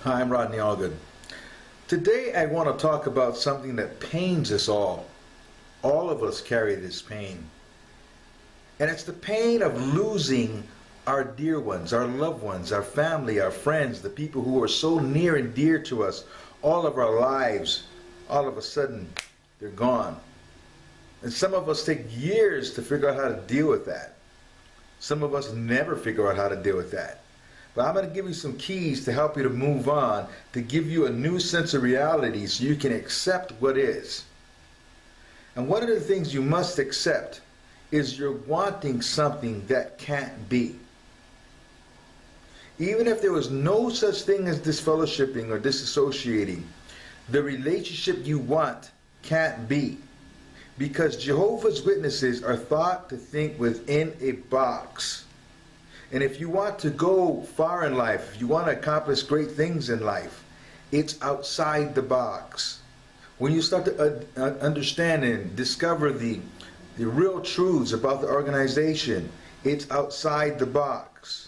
Hi, I'm Rodney Allgood. Today I want to talk about something that pains us all. All of us carry this pain. And it's the pain of losing our dear ones, our loved ones, our family, our friends, the people who are so near and dear to us all of our lives. All of a sudden, they're gone. And some of us take years to figure out how to deal with that. Some of us never figure out how to deal with that. But I'm going to give you some keys to help you to move on, to give you a new sense of reality so you can accept what is. And one of the things you must accept is you're wanting something that can't be. Even if there was no such thing as disfellowshipping or disassociating, the relationship you want can't be. Because Jehovah's Witnesses are thought to think within a box. And if you want to go far in life, if you want to accomplish great things in life, it's outside the box. When you start to understand and discover the real truths about the organization, it's outside the box.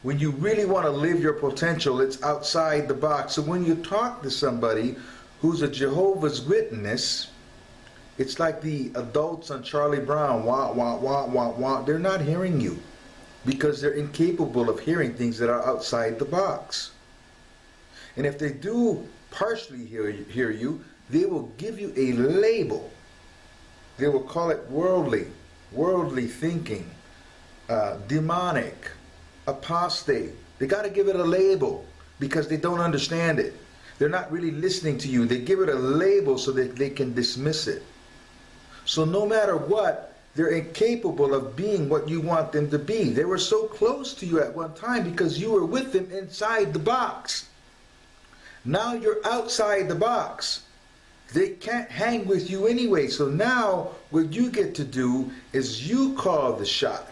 When you really want to live your potential, it's outside the box. So when you talk to somebody who's a Jehovah's Witness, it's like the adults on Charlie Brown, wah, wah, wah, wah, wah. They're not hearing you because they're incapable of hearing things that are outside the box. And if they do partially hear you, they will give you a label. They will call it worldly thinking, demonic, apostate. They got to give it a label because they don't understand it. They're not really listening to you. They give it a label so that they can dismiss it. So no matter what, they're incapable of being what you want them to be. They were so close to you at one time because you were with them inside the box. Now you're outside the box. They can't hang with you anyway. So now what you get to do is you call the shot.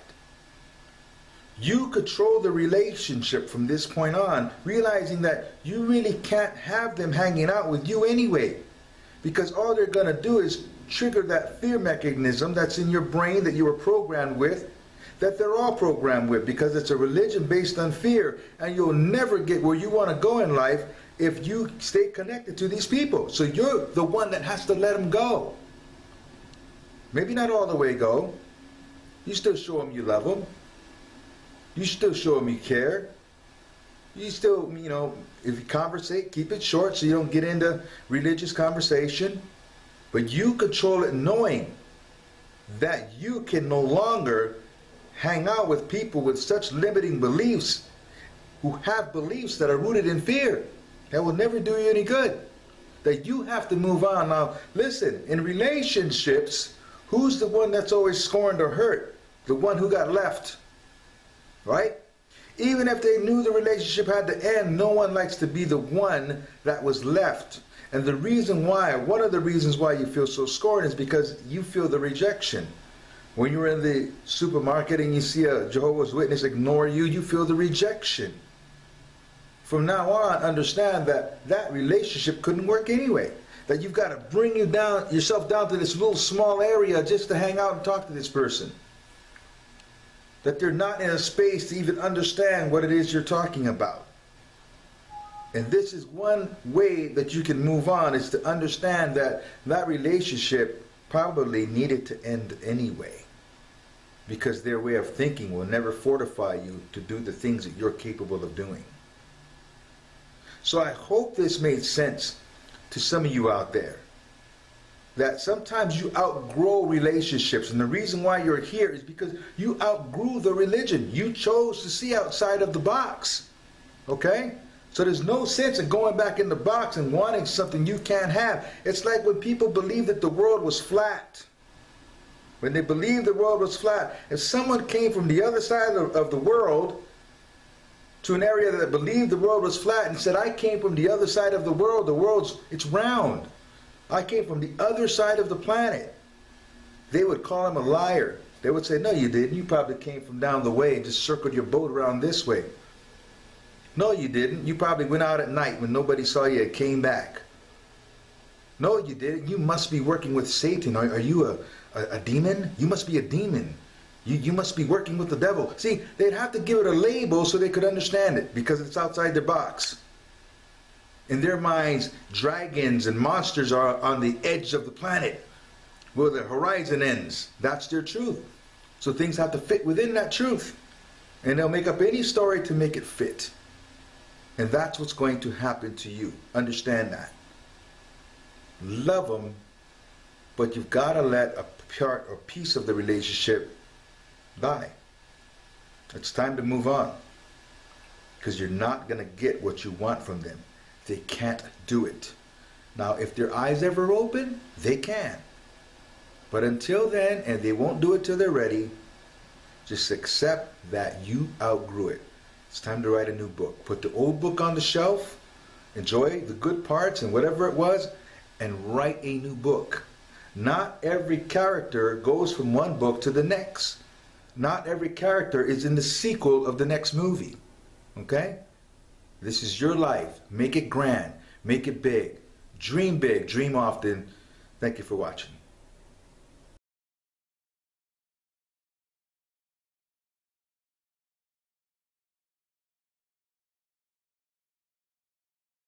You control the relationship from this point on, realizing that you really can't have them hanging out with you anyway. Because all they're going to do is trigger that fear mechanism that's in your brain that you were programmed with, that they're all programmed with, because it's a religion based on fear, and you'll never get where you want to go in life if you stay connected to these people. So you're the one that has to let them go. Maybe not all the way go. You still show them you love them. You still show them you care. You still, if you conversate, keep it short so you don't get into religious conversation. But you control it knowing that you can no longer hang out with people with such limiting beliefs, who have beliefs that are rooted in fear, that will never do you any good. That you have to move on. Now, listen, in relationships, who's the one that's always scorned or hurt? The one who got left, right? Even if they knew the relationship had to end, no one likes to be the one that was left. And the reason why, one of the reasons why you feel so scorned is because you feel the rejection. When you're in the supermarket and you see a Jehovah's Witness ignore you, you feel the rejection. From now on, understand that that relationship couldn't work anyway. That you've got to bring yourself down to this little small area just to hang out and talk to this person. That they're not in a space to even understand what it is you're talking about. And this is one way that you can move on, is to understand that that relationship probably needed to end anyway. Because their way of thinking will never fortify you to do the things that you're capable of doing. So I hope this made sense to some of you out there. That sometimes you outgrow relationships, and the reason why you're here is because you outgrew the religion. You chose to see outside of the box. Okay? So there's no sense in going back in the box and wanting something you can't have. It's like when people believed that the world was flat. When they believed the world was flat, if someone came from the other side of the world to an area that believed the world was flat and said, I came from the other side of the world, it's round. I came from the other side of the planet. They would call him a liar. They would say, no, you didn't. You probably came from down the way and just circled your boat around this way. No, you didn't. You probably went out at night when nobody saw you and came back. No, you didn't. You must be working with Satan. Are you a demon? You must be a demon. You must be working with the devil. See, they'd have to give it a label so they could understand it, because it's outside their box. In their minds, dragons and monsters are on the edge of the planet, where the horizon ends. That's their truth. So things have to fit within that truth. And they'll make up any story to make it fit. And that's what's going to happen to you. Understand that. Love them, but you've got to let a part or piece of the relationship die. It's time to move on, because you're not going to get what you want from them. They can't do it. Now, if their eyes ever open, they can. But until then, and they won't do it till they're ready, just accept that you outgrew it. It's time to write a new book. Put the old book on the shelf, enjoy the good parts and whatever it was, and write a new book. Not every character goes from one book to the next. Not every character is in the sequel of the next movie. Okay? This is your life. Make it grand. Make it big. Dream big. Dream often. Thank you for watching.